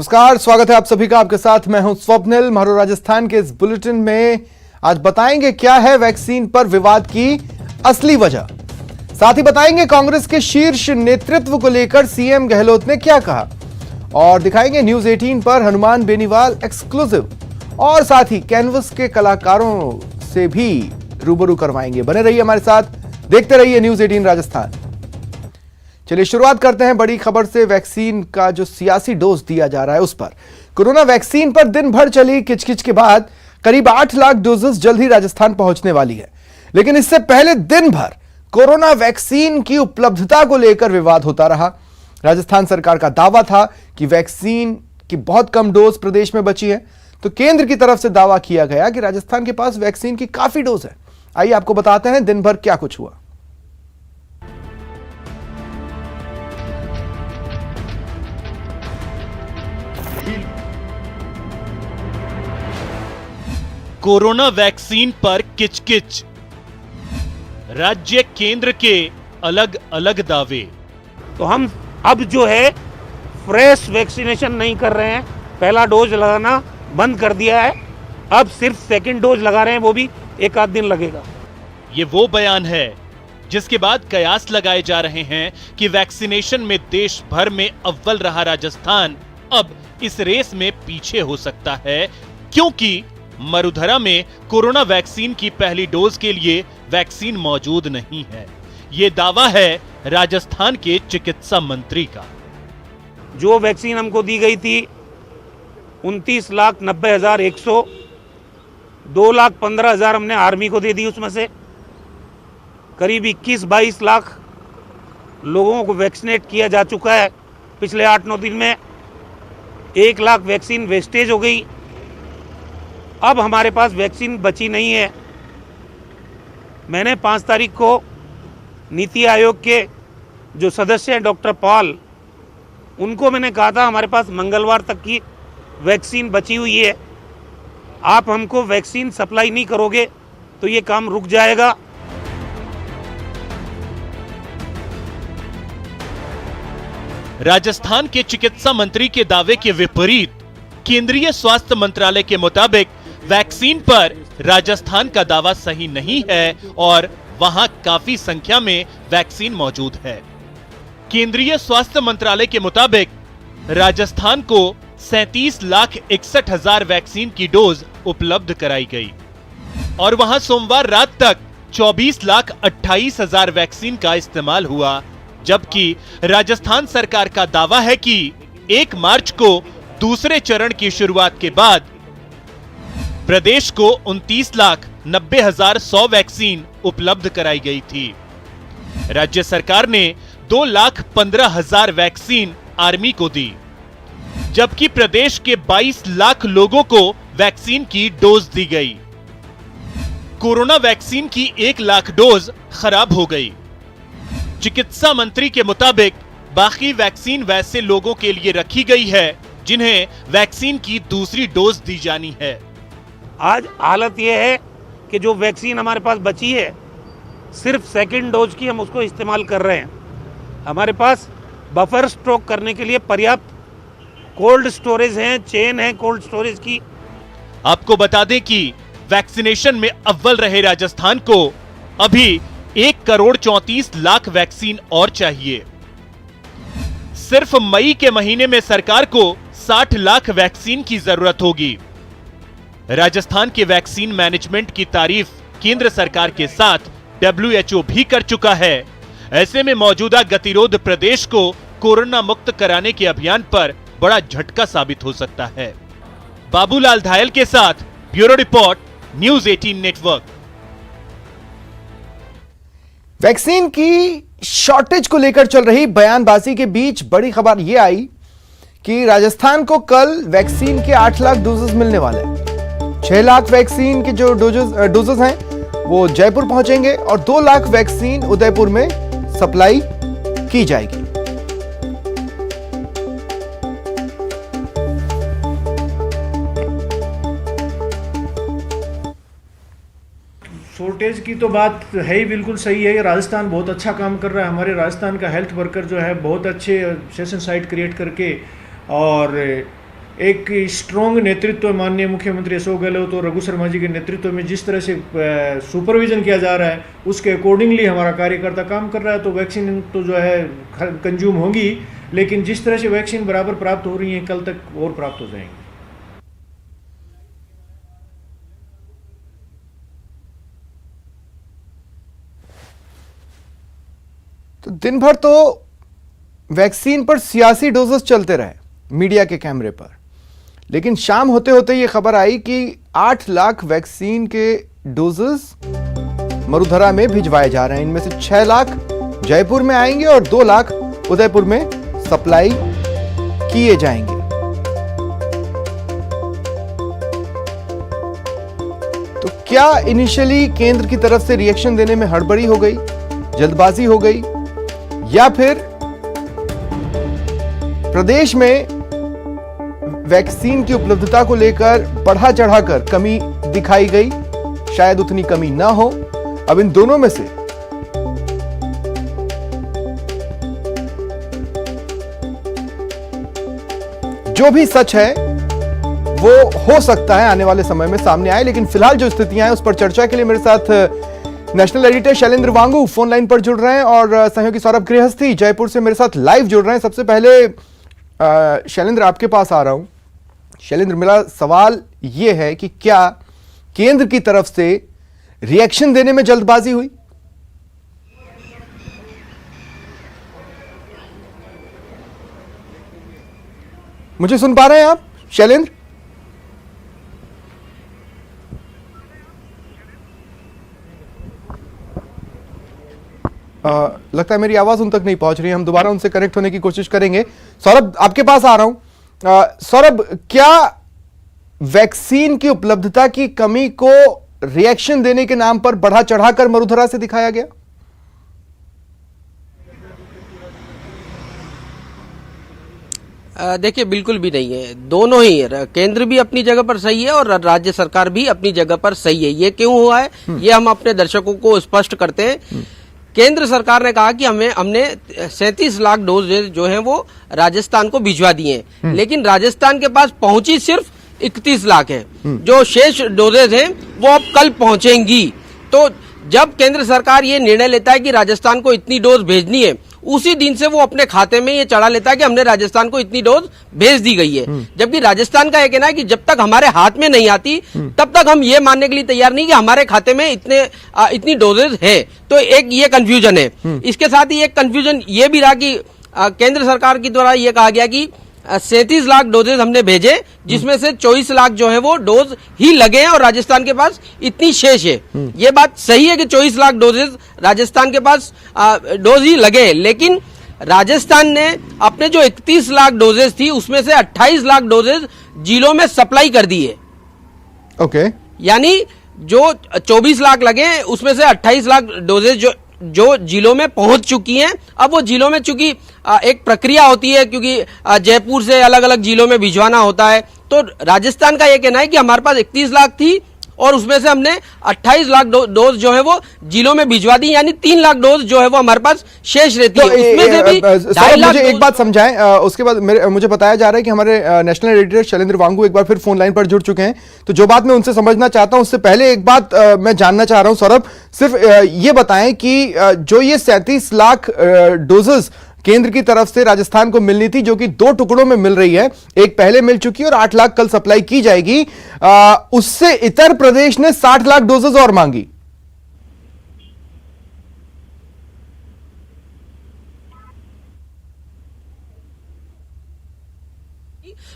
नमस्कार, स्वागत है आप सभी का। आपके साथ मैं हूं स्वप्निल। महरो राजस्थान के इस बुलेटिन में आज बताएंगे क्या है वैक्सीन पर विवाद की असली वजह। साथ ही बताएंगे कांग्रेस के शीर्ष नेतृत्व को लेकर सीएम गहलोत ने क्या कहा, और दिखाएंगे न्यूज 18 पर हनुमान बेनीवाल एक्सक्लूसिव, और साथ ही कैनवस के कलाकारों से भी रूबरू करवाएंगे। बने रहिए हमारे साथ, देखते रहिए न्यूज 18 राजस्थान। चलिए शुरुआत करते हैं बड़ी खबर से। वैक्सीन का जो सियासी डोज दिया जा रहा है उस पर। कोरोना वैक्सीन पर दिन भर चली किचकिच के बाद करीब 8 लाख डोजेस जल्द ही राजस्थान पहुंचने वाली है। लेकिन इससे पहले दिन भर कोरोना वैक्सीन की उपलब्धता को लेकर विवाद होता रहा। राजस्थान सरकार का दावा था कि वैक्सीन की बहुत कम डोज प्रदेश में बची है, तो केंद्र की तरफ से दावा किया गया कि राजस्थान के पास वैक्सीन की काफी डोज है। आइए आपको बताते हैं दिन भर क्या कुछ हुआ। कोरोना वैक्सीन पर किचकिच, राज्य केंद्र के अलग अलग दावे। तो हम अब जो है फ्रेश वैक्सीनेशन नहीं कर रहे हैं, पहला डोज लगाना बंद कर दिया है, अब सिर्फ सेकंड डोज लगा रहे हैं, वो भी एक आध दिन लगेगा। ये वो बयान है जिसके बाद कयास लगाए जा रहे हैं कि वैक्सीनेशन में देश भर में अव्वल रहा राजस्थान अब इस रेस में पीछे हो सकता है, क्योंकि मरुधरा में कोरोना वैक्सीन की पहली डोज के लिए वैक्सीन मौजूद नहीं है। ये दावा है राजस्थान के चिकित्सा मंत्री का। जो वैक्सीन हमको दी गई थी 29,90,100, 2,15,000 हमने आर्मी को दे दी। उसमें से करीब 21-22 लाख लोगों को वैक्सीनेट किया जा चुका है पिछले 8-9 दिन में। 1 लाख वैक्सीन वेस्टेज हो गई। अब हमारे पास वैक्सीन बची नहीं है। मैंने 5 तारीख को नीति आयोग के जो सदस्य हैं डॉक्टर पॉल, उनको मैंने कहा था हमारे पास मंगलवार तक की वैक्सीन बची हुई है, आप हमको वैक्सीन सप्लाई नहीं करोगे तो ये काम रुक जाएगा। राजस्थान के चिकित्सा मंत्री के दावे के विपरीत केंद्रीय स्वास्थ्य मंत्रालय के मुताबिक वैक्सीन पर राजस्थान का दावा सही नहीं है और वहां काफी संख्या में वैक्सीन मौजूद है। केंद्रीय स्वास्थ्य मंत्रालय के मुताबिक राजस्थान को 37,61,000 वैक्सीन की डोज उपलब्ध कराई गई और वहां सोमवार रात तक 24,28,000 वैक्सीन का इस्तेमाल हुआ, जबकि राजस्थान सरकार का दावा है कि 1 मार्च को दूसरे चरण की शुरुआत के बाद प्रदेश को 29,90,100 वैक्सीन उपलब्ध कराई गई थी। राज्य सरकार ने 2,15,000 वैक्सीन आर्मी को दी, जबकि प्रदेश के 22 लाख लोगों को वैक्सीन की डोज दी गई। कोरोना वैक्सीन की 1 लाख डोज खराब हो गई। चिकित्सा मंत्री के मुताबिक बाकी वैक्सीन वैसे लोगों के लिए रखी गई है जिन्हें वैक्सीन की दूसरी डोज दी जानी है। आज हालत यह है कि जो वैक्सीन हमारे पास बची है सिर्फ सेकंड डोज की, हम उसको इस्तेमाल कर रहे हैं। हमारे पास बफर स्टॉक करने के लिए पर्याप्त कोल्ड स्टोरेज है, चेन है कोल्ड स्टोरेज की। आपको बता दें कि वैक्सीनेशन में अव्वल रहे राजस्थान को अभी 1,34,00,000 वैक्सीन और चाहिए। सिर्फ मई के महीने में सरकार को 60 लाख वैक्सीन की जरूरत होगी। राजस्थान के वैक्सीन मैनेजमेंट की तारीफ केंद्र सरकार के साथ WHO भी कर चुका है। ऐसे में मौजूदा गतिरोध प्रदेश को कोरोना मुक्त कराने के अभियान पर बड़ा झटका साबित हो सकता है। बाबूलाल धायल के साथ bureau report, news 18 network. Vaccine की शॉर्टेज को लेकर चल रही बयानबाजी के बीच बड़ी खबर यह आई कि राजस्थान को कल वैक्सीन के 8 लाख डोजेस मिलने वाले हैं। 6 लाख वैक्सीन के जो डोजेस हैं वो जयपुर पहुंचेंगे और 2 लाख वैक्सीन उदयपुर में सप्लाई की जाएगी। शॉर्टेज की तो बात है ही, बिल्कुल सही है। राजस्थान बहुत अच्छा काम कर रहा है। हमारे राजस्थान का हेल्थ वर्कर जो है बहुत अच्छे सेशन साइट क्रिएट करके और एक स्ट्रॉन्ग नेतृत्व माननीय मुख्यमंत्री अशोक गहलोत और रघु शर्मा जी के नेतृत्व में जिस तरह से सुपरविजन किया जा रहा है उसके अकॉर्डिंगली हमारा कार्यकर्ता काम कर रहा है। तो वैक्सीन तो जो है कंज्यूम होगी, लेकिन जिस तरह से वैक्सीन बराबर प्राप्त हो रही है कल तक और प्राप्त हो जाएंगी। तो दिन भर तो वैक्सीन पर सियासी डोजेस चलते रहे मीडिया के कैमरे पर, लेकिन शाम होते होते ये खबर आई कि 8 लाख वैक्सीन के डोजेस मरुधरा में भिजवाए जा रहे हैं। इनमें से 6 लाख जयपुर में आएंगे और 2 लाख उदयपुर में सप्लाई किए जाएंगे। तो क्या इनिशियली केंद्र की तरफ से रिएक्शन देने में हड़बड़ी हो गई, जल्दबाजी हो गई, या फिर प्रदेश में वैक्सीन की उपलब्धता को लेकर बढ़ा चढ़ाकर कमी दिखाई गई? शायद उतनी कमी ना हो। अब इन दोनों में से जो भी सच है वो हो सकता है आने वाले समय में सामने आए, लेकिन फिलहाल जो स्थितियां हैं उस पर चर्चा के लिए मेरे साथ नेशनल एडिटर शैलेंद्र वांगू फोन लाइन पर जुड़ रहे हैं और सहयोगी सौरभ गृहस्थी जयपुर से मेरे साथ लाइव जुड़ रहे हैं। सबसे पहले शैलेंद्र आपके पास आ रहा हूं। शैलेंद्र, मेरा सवाल यह है कि क्या केंद्र की तरफ से रिएक्शन देने में जल्दबाजी हुई? मुझे सुन पा रहे हैं आप शैलेंद्र? लगता है मेरी आवाज उन तक नहीं पहुंच रही है। हम दोबारा उनसे कनेक्ट होने की कोशिश करेंगे। सौरभ आपके पास आ रहा हूं। सौरभ, क्या वैक्सीन की उपलब्धता की कमी को रिएक्शन देने के नाम पर बढ़ा चढ़ाकर मरुधरा से दिखाया गया? देखिए, बिल्कुल भी नहीं है। दोनों ही, केंद्र भी अपनी जगह पर सही है और राज्य सरकार भी अपनी जगह पर सही है। ये क्यों हुआ है ये हम अपने दर्शकों को स्पष्ट करते हैं। केंद्र सरकार ने कहा कि हमने 37 लाख डोज जो है वो राजस्थान को भिजवा दिए, लेकिन राजस्थान के पास पहुंची सिर्फ 31 लाख है। जो शेष डोजेज हैं वो अब कल पहुंचेंगी। तो जब केंद्र सरकार ये निर्णय लेता है कि राजस्थान को इतनी डोज भेजनी है, उसी दिन से वो अपने खाते में ये चढ़ा लेता है कि हमने राजस्थान को इतनी डोज भेज दी गई है। जबकि राजस्थान का ये कहना है कि जब तक हमारे हाथ में नहीं आती तब तक हम ये मानने के लिए तैयार नहीं कि हमारे खाते में इतनी डोजेज है। तो एक ये कंफ्यूजन है। इसके साथ ही एक कंफ्यूजन ये भी रहा कि केंद्र सरकार की द्वारा ये कहा गया कि 37 लाख डोजेज हमने भेजे, जिसमें से 24 लाख जो है वो डोज ही लगे हैं और राजस्थान के पास इतनी शेष है। ये बात सही है कि 24 लाख डोजेज राजस्थान के पास डोज ही लगे हैं, लेकिन राजस्थान ने अपने जो 31 लाख डोजेज थी उसमें से 28 लाख डोजेज जिलों में सप्लाई कर दी है। ओके। यानी जो 24 लाख लगे उसमें से 28 लाख डोजेज जो जिलों में पहुंच चुकी हैं। अब वो जिलों में चूंकि एक प्रक्रिया होती है, क्योंकि जयपुर से अलग अलग जिलों में भिजवाना होता है, तो राजस्थान का यह कहना है कि हमारे पास 31 लाख थी और उसमें से हमने 28 लाख डोज जो है वो जिलों में भिजवा दी, यानी 3 लाख डोज जो है वो हमारे पास शेष रहती है। उसमें से भी 2.5 लाख। मुझे एक बात समझाएं, उसके बाद मुझे बताया जा रहा है कि हमारे नेशनल एडिटर शैलेंद्र वांगू एक बार फिर फोन लाइन पर जुड़ चुके हैं। तो जो बात मैं उनसे समझना चाहता हूं, उससे पहले एक बात मैं जानना चाह रहा हूं सौरभ, सिर्फ ये बताएं कि जो ये 37 लाख डोजेस केंद्र की तरफ से राजस्थान को मिलनी थी, जो कि 2 टुकड़ों में मिल रही है, एक पहले मिल चुकी है और 8 लाख कल सप्लाई की जाएगी, उससे उत्तर प्रदेश ने 60 लाख डोजेस और मांगी।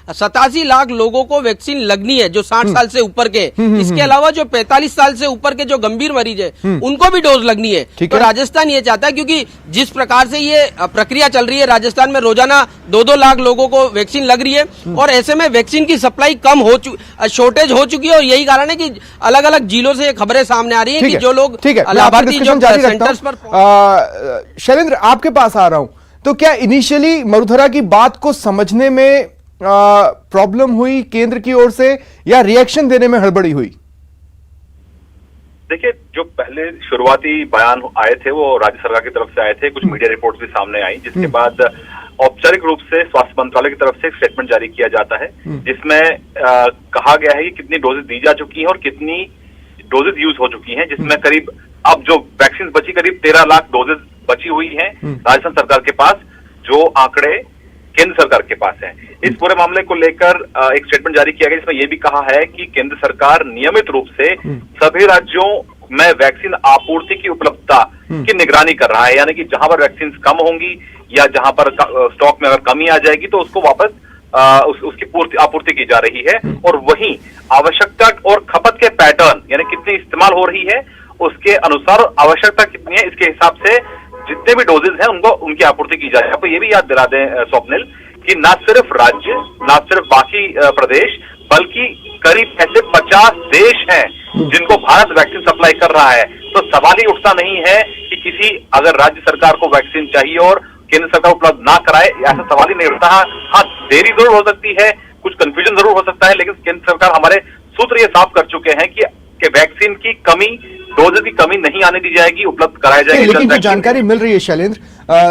87 लाख लोगों को वैक्सीन लगनी है जो 60 साल से ऊपर के। इसके अलावा जो 45 साल से ऊपर के जो गंभीर मरीज है उनको भी डोज लगनी है। तो राजस्थान ये चाहता है, क्योंकि जिस प्रकार से ये प्रक्रिया चल रही है, राजस्थान में रोजाना 2-2 लाख लोगों को वैक्सीन लग रही है और ऐसे में वैक्सीन की सप्लाई कम हो शॉर्टेज हो चुकी है। और यही कारण है कि अलग अलग जिलों से खबरें सामने आ रही है कि जो लोग लाभार्थी जो सेंटर्स पर। शैलेंद्र, आपके पास आ रहा हूं, तो क्या इनिशियली मरुधरा की बात को समझने में प्रॉब्लम हुई केंद्र की ओर से, या रिएक्शन देने में हड़बड़ी हुई? देखिए, जो पहले शुरुआती बयान आए थे वो राज्य सरकार की तरफ से आए थे, कुछ मीडिया रिपोर्ट्स भी सामने आई, जिसके बाद औपचारिक रूप से स्वास्थ्य मंत्रालय की तरफ से एक स्टेटमेंट जारी किया जाता है, जिसमें कहा गया है कि कितनी डोजेज दी जा चुकी हैं और कितनी डोजेज यूज हो चुकी हैं, जिसमें करीब अब जो वैक्सीन बची करीब 13 लाख डोजेज बची हुई हैं राजस्थान सरकार के पास, जो आंकड़े केंद्र सरकार के पास है। इस पूरे मामले को लेकर एक स्टेटमेंट जारी किया गया, जिसमें यह भी कहा है कि केंद्र सरकार नियमित रूप से सभी राज्यों में वैक्सीन आपूर्ति की उपलब्धता की निगरानी कर रहा है, यानी कि जहां पर वैक्सीन कम होंगी या जहां पर स्टॉक में अगर कमी आ जाएगी तो उसको वापस उसकी आपूर्ति की जा रही है, और वहीं आवश्यकता और खपत के पैटर्न यानी कितनी इस्तेमाल हो रही है उसके अनुसार आवश्यकता कितनी है इसके हिसाब से जितने भी डोजेज हैं उनको उनकी आपूर्ति की जाए। आपको ये भी याद दिला दें स्वप्निल कि ना सिर्फ राज्य, ना सिर्फ बाकी प्रदेश, बल्कि करीब ऐसे 50 देश हैं जिनको भारत वैक्सीन सप्लाई कर रहा है। तो सवाल ही उठता नहीं है कि किसी अगर राज्य सरकार को वैक्सीन चाहिए और केंद्र सरकार उपलब्ध ना कराए, ऐसा सवाल ही नहीं उठता। हाँ, देरी जरूर हो सकती है, कुछ कंफ्यूजन जरूर हो सकता है, लेकिन केंद्र सरकार हमारे सूत्र ये साफ कर चुके हैं कि वैक्सीन की कमी, डोजेज की कमी नहीं आने दी जाएगी, उपलब्ध कराया जाएगा। लेकिन जो जानकारी मिल रही है शैलेंद्र,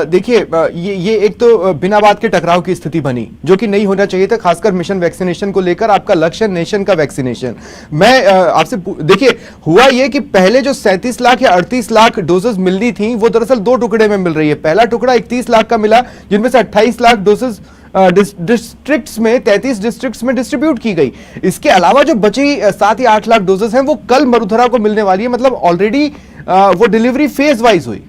देखिए ये एक तो बिना बात के टकराव की स्थिति बनी, जो कि नहीं होना चाहिए था, खासकर मिशन वैक्सीनेशन को लेकर। आपका लक्ष्य नेशन का वैक्सीनेशन। मैं आपसे देखिए, हुआ ये कि पहले जो 37 लाख या 38 लाख डोजेज मिलनी थी वो दरअसल 2 टुकड़े में मिल रही है। पहला टुकड़ा 31 लाख का मिला, जिनमें से 28 लाख डोजेज डिस्ट्रिक्ट्स में, 33 डिस्ट्रिक्ट्स में डिस्ट्रीब्यूट की गई। इसके अलावा जो बची 7 या 8 लाख डोजेस हैं वो कल मरुधरा को मिलने वाली है। मतलब ऑलरेडी वो डिलीवरी फेज वाइज हुई।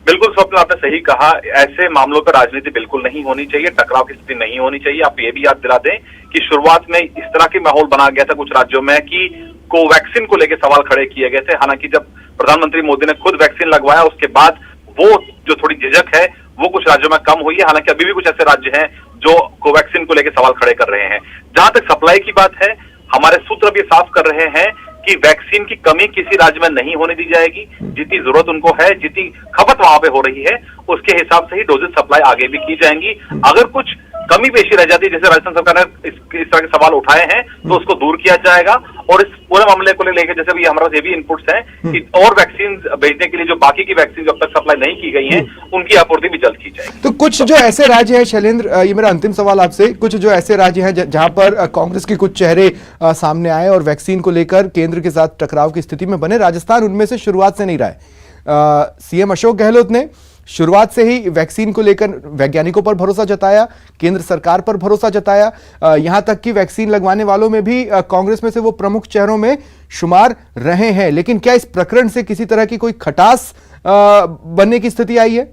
बिल्कुल स्वप्न, आपने सही कहा। ऐसे मामलों पर राजनीति बिल्कुल नहीं होनी चाहिए, टकराव की स्थिति नहीं होनी चाहिए। आप ये भी याद दिला दें कि शुरुआत में इस तरह के माहौल बना गया था कुछ राज्यों में कि कोवैक्सीन को लेकर सवाल खड़े किए गए थे। हालांकि जब प्रधानमंत्री मोदी ने खुद वैक्सीन लगवाया उसके बाद वो जो थोड़ी झिझक है वो कुछ राज्यों में कम हुई है। हालांकि अभी भी कुछ ऐसे राज्य हैं जो कोवैक्सीन को लेकर सवाल खड़े कर रहे हैं। जहां तक सप्लाई की बात है, हमारे सूत्र भी साफ कर रहे हैं कि वैक्सीन की कमी किसी राज्य में नहीं होने दी जाएगी। जितनी जरूरत उनको है, जितनी खपत वहां पे हो रही है, उसके हिसाब से ही डोजेज सप्लाई आगे भी की जाएंगी। अगर कुछ कमी पेशी रह जाती है, जैसे राजस्थान सरकार ने इस तरह के सवाल उठाए हैं, तो उसको दूर किया जाएगा। और इस पूरे मामले को लेकर जैसे भी हमारे पास ये भी इनपुट्स हैं कि और वैक्सीन भेजने के लिए जो बाकी की वैक्सीन जो अब तक सप्लाई नहीं की गई हैं, उनकी आपूर्ति भी जल्द की जाएगी। तो कुछ जो ऐसे राज्य हैं शैलेंद्र, ये मेरा अंतिम सवाल आपसे, कुछ जो ऐसे राज्य हैं जहां पर कांग्रेस के कुछ चेहरे सामने आए और वैक्सीन को लेकर केंद्र के साथ टकराव की स्थिति में बने, राजस्थान उनमें से शुरुआत से नहीं रहा है। सीएम अशोक गहलोत ने शुरुआत से ही वैक्सीन को लेकर वैज्ञानिकों पर भरोसा जताया, केंद्र सरकार पर भरोसा जताया। यहां तक कि वैक्सीन लगवाने वालों में भी कांग्रेस में से वो प्रमुख चेहरों में शुमार रहे हैं। लेकिन क्या इस प्रकरण से किसी तरह की कोई खटास बनने की स्थिति आई है?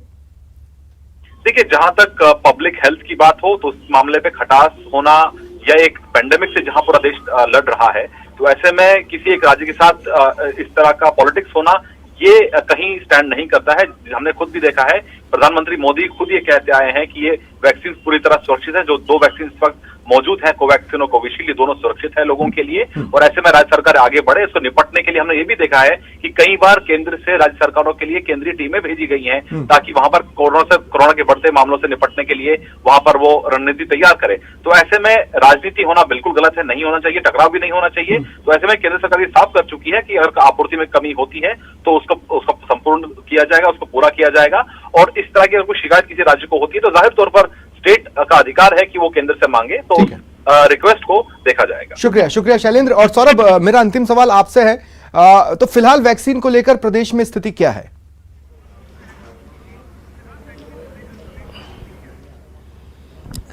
देखिए, जहां तक पब्लिक हेल्थ की बात हो तो उस मामले पे खटास होना या एक पेंडेमिक से जहां पूरा देश लड़ रहा है, तो ऐसे में किसी एक राज्य के साथ इस तरह का पॉलिटिक्स होना ये कहीं स्टैंड नहीं करता है। हमने खुद भी देखा है, प्रधानमंत्री मोदी खुद ये कहते आए हैं कि ये वैक्सीन पूरी तरह सुरक्षित है। जो 2 वैक्सीन इस वक्त मौजूद हैं, कोवैक्सीन और कोविशील्ड, ये दोनों सुरक्षित है लोगों के लिए। और ऐसे में राज्य सरकार आगे बढ़े इसको निपटने के लिए। हमने ये भी देखा है कि कई बार केंद्र से राज्य सरकारों के लिए केंद्रीय टीमें भेजी गई हैं ताकि वहां पर कोरोना के बढ़ते मामलों से निपटने के लिए वहां पर वो रणनीति तैयार करे। तो ऐसे में राजनीति होना बिल्कुल गलत है, नहीं होना चाहिए, टकराव भी नहीं होना चाहिए। तो ऐसे में केंद्र सरकार ये साफ कर चुकी है कि अगर आपूर्ति में कमी होती है तो उसको संपूर्ण किया जाएगा, उसको पूरा किया जाएगा। और इस तरह की अगर कोई शिकायत किसी राज्य को होती है तो जाहिर तौर पर स्टेट का अधिकार है कि वो केंद्र से मांगे, तो रिक्वेस्ट को देखा जाएगा। शुक्रिया शैलेंद्र। और सौरभ, मेरा अंतिम सवाल आपसे है, तो फिलहाल वैक्सीन को लेकर प्रदेश में स्थिति क्या है?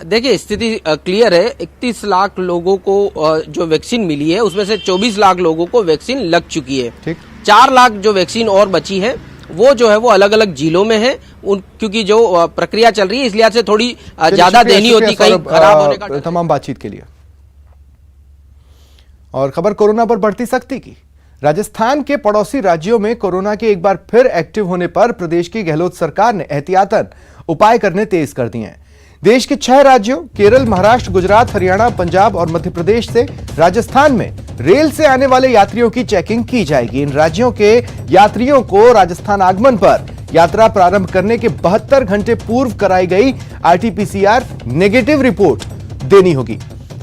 देखिए, स्थिति क्लियर है। 31 लाख लोगों को जो वैक्सीन मिली है उसमें से 24 लाख लोगों को वैक्सीन लग चुकी है। ठीक। 4 लाख जो वैक्सीन और बची है वो जो है वो अलग अलग जिलों में है, क्योंकि जो प्रक्रिया चल रही है इसलिए से थोड़ी ज्यादा देनी होती, कहीं खराब होने का। तमाम बातचीत के लिए। और खबर कोरोना पर बढ़ती सख्ती की। राजस्थान के पड़ोसी राज्यों में कोरोना के एक बार फिर एक्टिव होने पर प्रदेश की गहलोत सरकार ने एहतियातन उपाय करने तेज कर दिए हैं। देश के 6 राज्यों केरल, महाराष्ट्र, गुजरात, हरियाणा, पंजाब और मध्य प्रदेश से राजस्थान में रेल से आने वाले यात्रियों की चेकिंग की जाएगी। इन राज्यों के यात्रियों को राजस्थान आगमन पर यात्रा प्रारंभ करने के 72 घंटे पूर्व कराई गई आरटीपीसीआर नेगेटिव रिपोर्ट देनी होगी।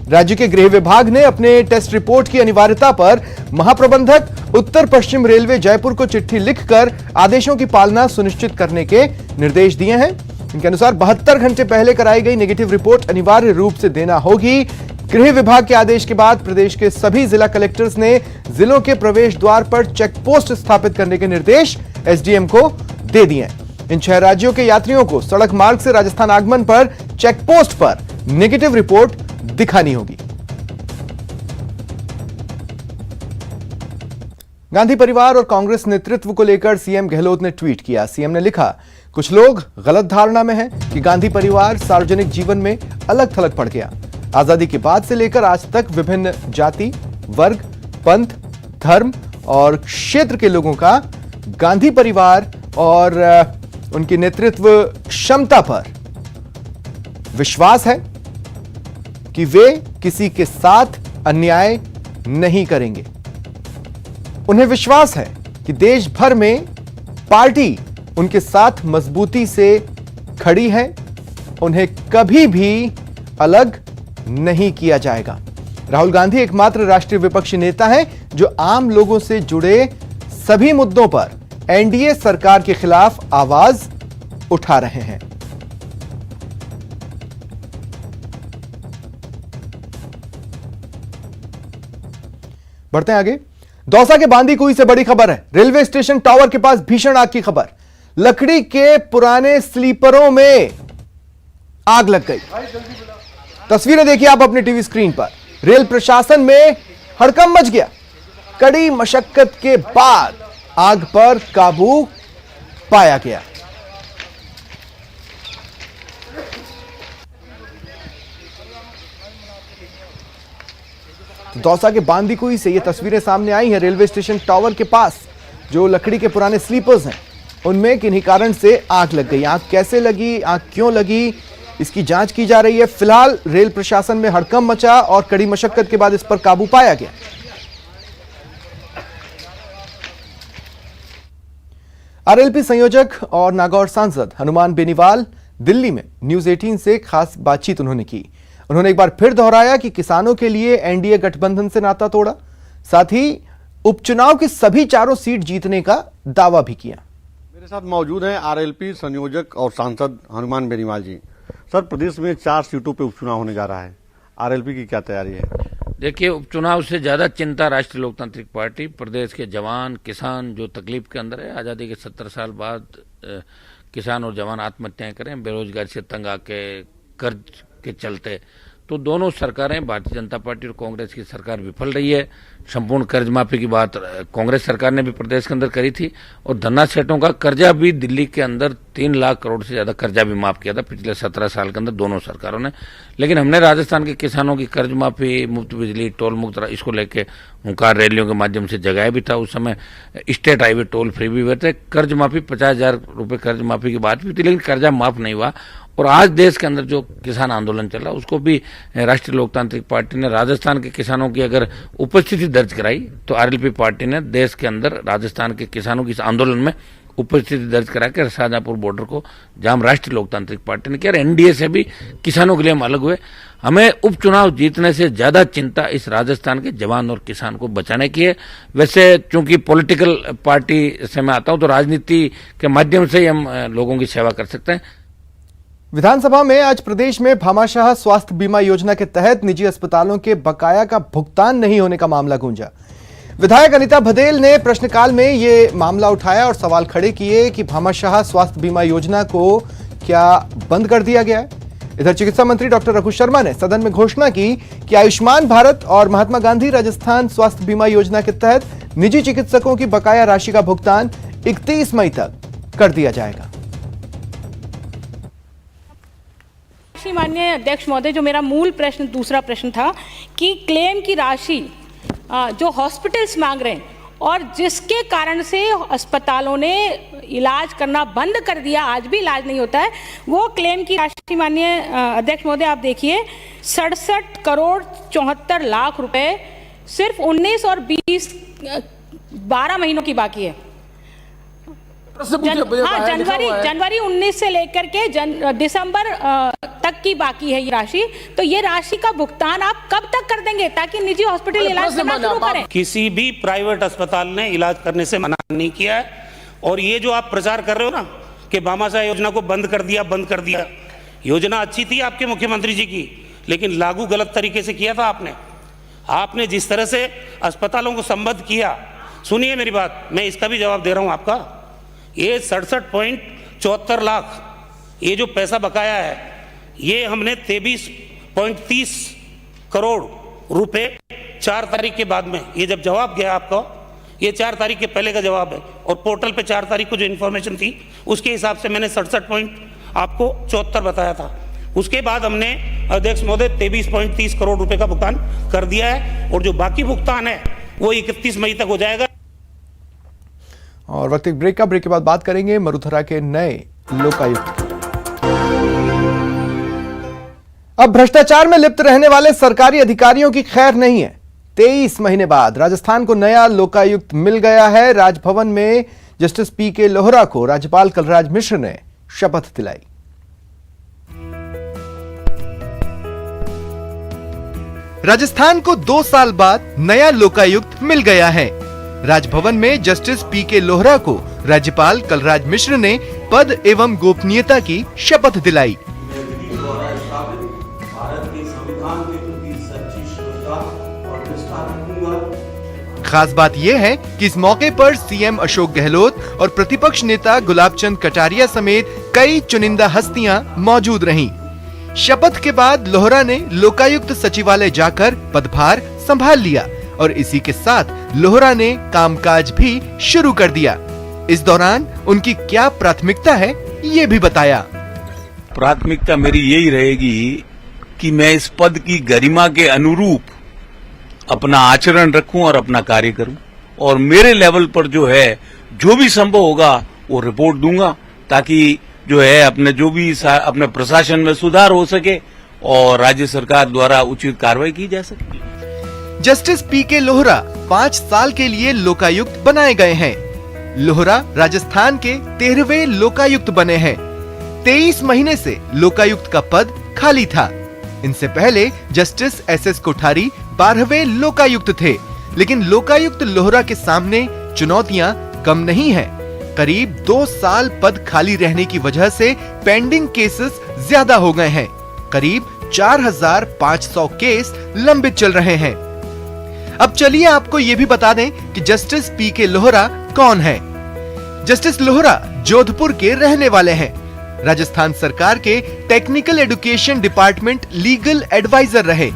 राज्य के गृह विभाग ने अपने टेस्ट रिपोर्ट की अनिवार्यता पर महाप्रबंधक उत्तर पश्चिम रेलवे जयपुर को चिट्ठी लिखकर आदेशों की पालना सुनिश्चित करने के निर्देश दिए हैं। इनके अनुसार 72 घंटे पहले कराई गई नेगेटिव रिपोर्ट अनिवार्य रूप से देना होगी। गृह विभाग के आदेश के बाद प्रदेश के सभी जिला कलेक्टर्स ने जिलों के प्रवेश द्वार पर चेक पोस्ट स्थापित करने के निर्देश एसडीएम को दे दिए हैं। इन 6 राज्यों के यात्रियों को सड़क मार्ग से राजस्थान आगमन पर चेक पोस्ट पर नेगेटिव रिपोर्ट दिखानी होगी। गांधी परिवार और कांग्रेस नेतृत्व को लेकर सीएम गहलोत ने ट्वीट किया। सीएम ने लिखा, कुछ लोग गलत धारणा में हैं कि गांधी परिवार सार्वजनिक जीवन में अलग थलग पड़ गया। आजादी के बाद से लेकर आज तक विभिन्न जाति, वर्ग, पंथ, धर्म और क्षेत्र के लोगों का गांधी परिवार और उनकी नेतृत्व क्षमता पर विश्वास है कि वे किसी के साथ अन्याय नहीं करेंगे। उन्हें विश्वास है कि देश भर में पार्टी उनके साथ मजबूती से खड़ी है। उन्हें कभी भी अलग नहीं किया जाएगा। राहुल गांधी एकमात्र राष्ट्रीय विपक्षी नेता हैं जो आम लोगों से जुड़े सभी मुद्दों पर एनडीए सरकार के खिलाफ आवाज उठा रहे हैं। बढ़ते हैं आगे। दौसा के बांदीकुई से बड़ी खबर है। रेलवे स्टेशन टावर के पास भीषण आग की खबर। लकड़ी के पुराने स्लीपरों में आग लग गई। तस्वीरें देखिए आप अपने टीवी स्क्रीन पर। रेल प्रशासन में हड़कंप मच गया। कड़ी मशक्कत के बाद आग पर काबू पाया गया। तो दौसा के बांदीकुई से ये तस्वीरें सामने आई हैं। रेलवे स्टेशन टावर के पास जो लकड़ी के पुराने स्लीपर्स हैं उनमें किन्हीं कारण से आग लग गई। आग कैसे लगी, आग क्यों लगी, इसकी जांच की जा रही है। फिलहाल रेल प्रशासन में हड़कंप मचा और कड़ी मशक्कत के बाद इस पर काबू पाया गया। आरएलपी संयोजक और नागौर सांसद हनुमान बेनीवाल दिल्ली में न्यूज 18 से खास बातचीत उन्होंने की। उन्होंने एक बार फिर दोहराया कि किसानों के लिए एनडीए गठबंधन से नाता तोड़ा। साथ ही उपचुनाव की सभी 4 सीट जीतने का दावा भी किया। मेरे साथ मौजूद हैं आरएलपी संयोजक और सांसद हनुमान बेनीवाल जी। सर, प्रदेश में 4 सीटों पे उपचुनाव होने जा रहा है, आरएलपी की क्या तैयारी है? देखिए, उपचुनाव से ज्यादा चिंता राष्ट्रीय लोकतांत्रिक पार्टी, प्रदेश के जवान किसान जो तकलीफ के अंदर है। आजादी के 70 साल बाद किसान और जवान आत्महत्याएं करें, बेरोजगारी से तंग आके, कर्ज के चलते, तो दोनों सरकारें, भारतीय जनता पार्टी और कांग्रेस की सरकार विफल रही है। संपूर्ण कर्ज माफी की बात कांग्रेस सरकार ने भी प्रदेश के अंदर करी थी और धन्ना सेठों का कर्जा भी दिल्ली के अंदर 3 लाख करोड़ से ज्यादा कर्जा भी माफ किया था पिछले 17 साल के अंदर दोनों सरकारों ने। लेकिन हमने राजस्थान के किसानों की कर्ज माफी, मुफ्त बिजली, टोल मुक्त, इसको लेके हुंकार रैलियों के माध्यम से जगाया भी था। उस समय स्टेट हाईवे टोल फ्री भी हुए थे। कर्ज माफी 50,000 रुपए कर्ज माफी की बात भी थी, लेकिन कर्जा माफ नहीं हुआ। और आज देश के अंदर जो किसान आंदोलन चल रहा है उसको भी राष्ट्रीय लोकतांत्रिक पार्टी ने राजस्थान के किसानों की अगर उपस्थिति दर्ज कराई तो आरएलपी पार्टी ने देश के अंदर राजस्थान के किसानों की इस आंदोलन में उपस्थिति दर्ज करा के शाहजहांपुर बॉर्डर को जाम राष्ट्रीय लोकतांत्रिक पार्टी ने किया। एनडीए से भी किसानों के लिए हम अलग हुए। हमें उपचुनाव जीतने से ज्यादा चिंता इस राजस्थान के जवान और किसान को बचाने की है। वैसे चूंकि पॉलिटिकल पार्टी से मैं आता हूं तो राजनीति के माध्यम से ही हम लोगों की सेवा कर सकते हैं। विधानसभा में आज प्रदेश में भामाशाह स्वास्थ्य बीमा योजना के तहत निजी अस्पतालों के बकाया का भुगतान नहीं होने का मामला गूंजा। विधायक अनिता भदेल ने प्रश्नकाल में ये मामला उठाया और सवाल खड़े किए कि भामाशाह स्वास्थ्य बीमा योजना को क्या बंद कर दिया गया है। इधर चिकित्सा मंत्री डॉक्टर रघु शर्मा ने सदन में घोषणा की कि आयुष्मान भारत और महात्मा गांधी राजस्थान स्वास्थ्य बीमा योजना के तहत निजी चिकित्सकों की बकाया राशि का भुगतान 31 मई तक कर दिया जाएगा। माननीय अध्यक्ष महोदय, जो मेरा मूल प्रश्न, दूसरा प्रश्न था कि क्लेम की राशि जो हॉस्पिटल्स मांग रहे हैं और जिसके कारण से अस्पतालों ने इलाज करना बंद कर दिया, आज भी इलाज नहीं होता है, वो क्लेम की राशि माननीय अध्यक्ष महोदय आप देखिए 67 करोड़ 74 लाख रुपए सिर्फ 19 और 20 12 महीनों की बाकी है। जनवरी 19 से लेकर के दिसंबर तक की बाकी है ये राशि। तो ये राशि का भुगतान आप कब तक कर देंगे ताकि निजी हॉस्पिटल इलाज करना शुरू करें? किसी भी प्राइवेट अस्पताल ने इलाज करने से मना नहीं किया है। और ये जो आप प्रचार कर रहे हो ना कि भामाशाह योजना को बंद कर दिया, योजना अच्छी थी आपके मुख्यमंत्री जी की, लेकिन लागू गलत तरीके से किया था आपने जिस तरह से अस्पतालों को संबद्ध किया। सुनिए मेरी बात, मैं इसका भी जवाब दे रहा हूं आपका। ये 67.74 लाख ये जो पैसा बकाया है, ये हमने 23.30 करोड़ रुपए 4 तारीख के बाद में, ये जब जवाब गया आपको, ये 4 तारीख के पहले का जवाब है, और पोर्टल पे 4 तारीख को जो इन्फॉर्मेशन थी उसके हिसाब से मैंने 67.74 बताया था। उसके बाद हमने अध्यक्ष महोदय 23.30 करोड़ रुपए का भुगतान कर दिया है, और जो बाकी भुगतान है वो 31 मई तक हो जाएगा। और वक्त एक ब्रेक के बाद बात करेंगे मरुधरा के नए लोकायुक्त की। अब भ्रष्टाचार में लिप्त रहने वाले सरकारी अधिकारियों की खैर नहीं है। 23 महीने बाद राजस्थान को नया लोकायुक्त मिल गया है। राजभवन में जस्टिस पीके लोहरा को राज्यपाल कलराज मिश्र ने शपथ दिलाई। राजस्थान को 2 साल बाद नया लोकायुक्त मिल गया है। राजभवन में जस्टिस पीके लोहरा को राज्यपाल कलराज मिश्र ने पद एवं गोपनीयता की शपथ दिलाई। खास बात यह है कि इस मौके पर सीएम अशोक गहलोत और प्रतिपक्ष नेता गुलाब चंद कटारिया समेत कई चुनिंदा हस्तियां मौजूद रहीं। शपथ के बाद लोहरा ने लोकायुक्त सचिवालय जाकर पदभार संभाल लिया और इसी के साथ लोहरा ने कामकाज भी शुरू कर दिया। इस दौरान उनकी क्या प्राथमिकता है ये भी बताया। प्राथमिकता मेरी यही रहेगी कि मैं इस पद की गरिमा के अनुरूप अपना आचरण रखूं और अपना कार्य करूं, और मेरे लेवल पर जो है जो भी संभव होगा वो रिपोर्ट दूंगा, ताकि जो है अपने प्रशासन में सुधार हो सके और राज्य सरकार द्वारा उचित कार्रवाई की जा सके। जस्टिस पीके लोहरा 5 साल के लिए लोकायुक्त बनाए गए हैं। लोहरा राजस्थान के 13वें लोकायुक्त बने हैं। 23 महीने से लोकायुक्त का पद खाली था। इनसे पहले जस्टिस एसएस कोठारी 12वें लोकायुक्त थे, लेकिन लोकायुक्त लोहरा के सामने चुनौतियां कम नहीं हैं। करीब 2 साल पद खाली रहने की वजह से पेंडिंग केसेस ज्यादा हो गए हैं। करीब 4500 केस लंबित चल रहे हैं। अब चलिए आपको ये भी बता दें कि जस्टिस पीके लोहरा कौन है। जस्टिस लोहरा जोधपुर के रहने वाले हैं। राजस्थान सरकार के technical education department legal advisor रहे।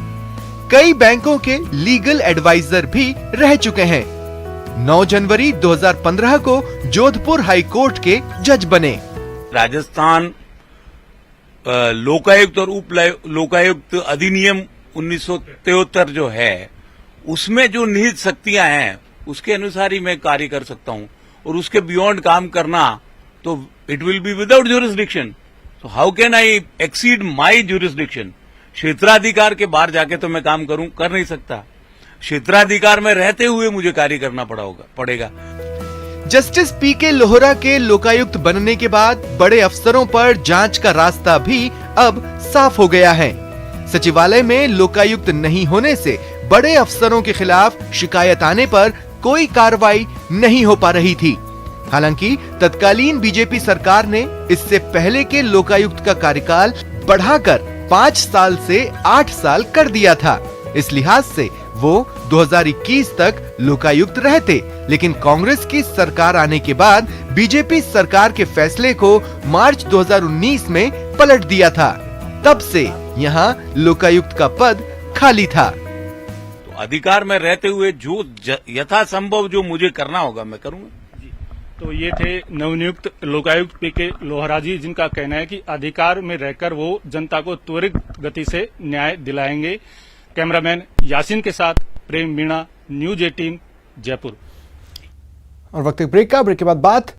कई बैंकों के लीगल एडवाइजर भी रह चुके हैं। 9 जनवरी 2015 को जोधपुर हाई कोर्ट के जज बने। राजस्थान लोकायुक्त और उप लोकायुक्त अधिनियम 1973 जो है, उसमें जो निहित शक्तियां हैं उसके अनुसार ही मैं कार्य कर सकता हूं, और उसके बियॉन्ड काम करना तो it will be without jurisdiction. So how can I exceed my jurisdiction? क्षेत्राधिकार के बाहर जाके तो मैं काम कर नहीं सकता। क्षेत्राधिकार में रहते हुए मुझे कार्य करना पड़ेगा। जस्टिस पीके लोहरा के लोकायुक्त बनने के बाद बड़े अफसरों पर जांच का रास्ता भी अब साफ हो गया है। सचिवालय में लोकायुक्त नहीं होने से बड़े अफसरों के खिलाफ शिकायत आने पर कोई कार्रवाई नहीं हो पा रही थी। हालांकि तत्कालीन बीजेपी सरकार ने इससे पहले के लोकायुक्त का कार्यकाल बढ़ाकर 5 साल से 8 साल कर दिया था। इस लिहाज से वो 2021 तक लोकायुक्त रहते, लेकिन कांग्रेस की सरकार आने के बाद बीजेपी सरकार के फैसले को मार्च 2019 में पलट दिया था। तब से यहाँ लोकायुक्त का पद खाली था। तो अधिकार में रहते हुए जो यथासंभव जो मुझे करना होगा मैं करूंगा। तो ये थे नवनियुक्त लोकायुक्त पीके लोहरा जी, जिनका कहना है कि अधिकार में रहकर वो जनता को त्वरित गति से न्याय दिलाएंगे। कैमरामैन यासीन के साथ प्रेम मीणा, न्यूज 18 जयपुर। और वक्त ब्रेक के बाद बात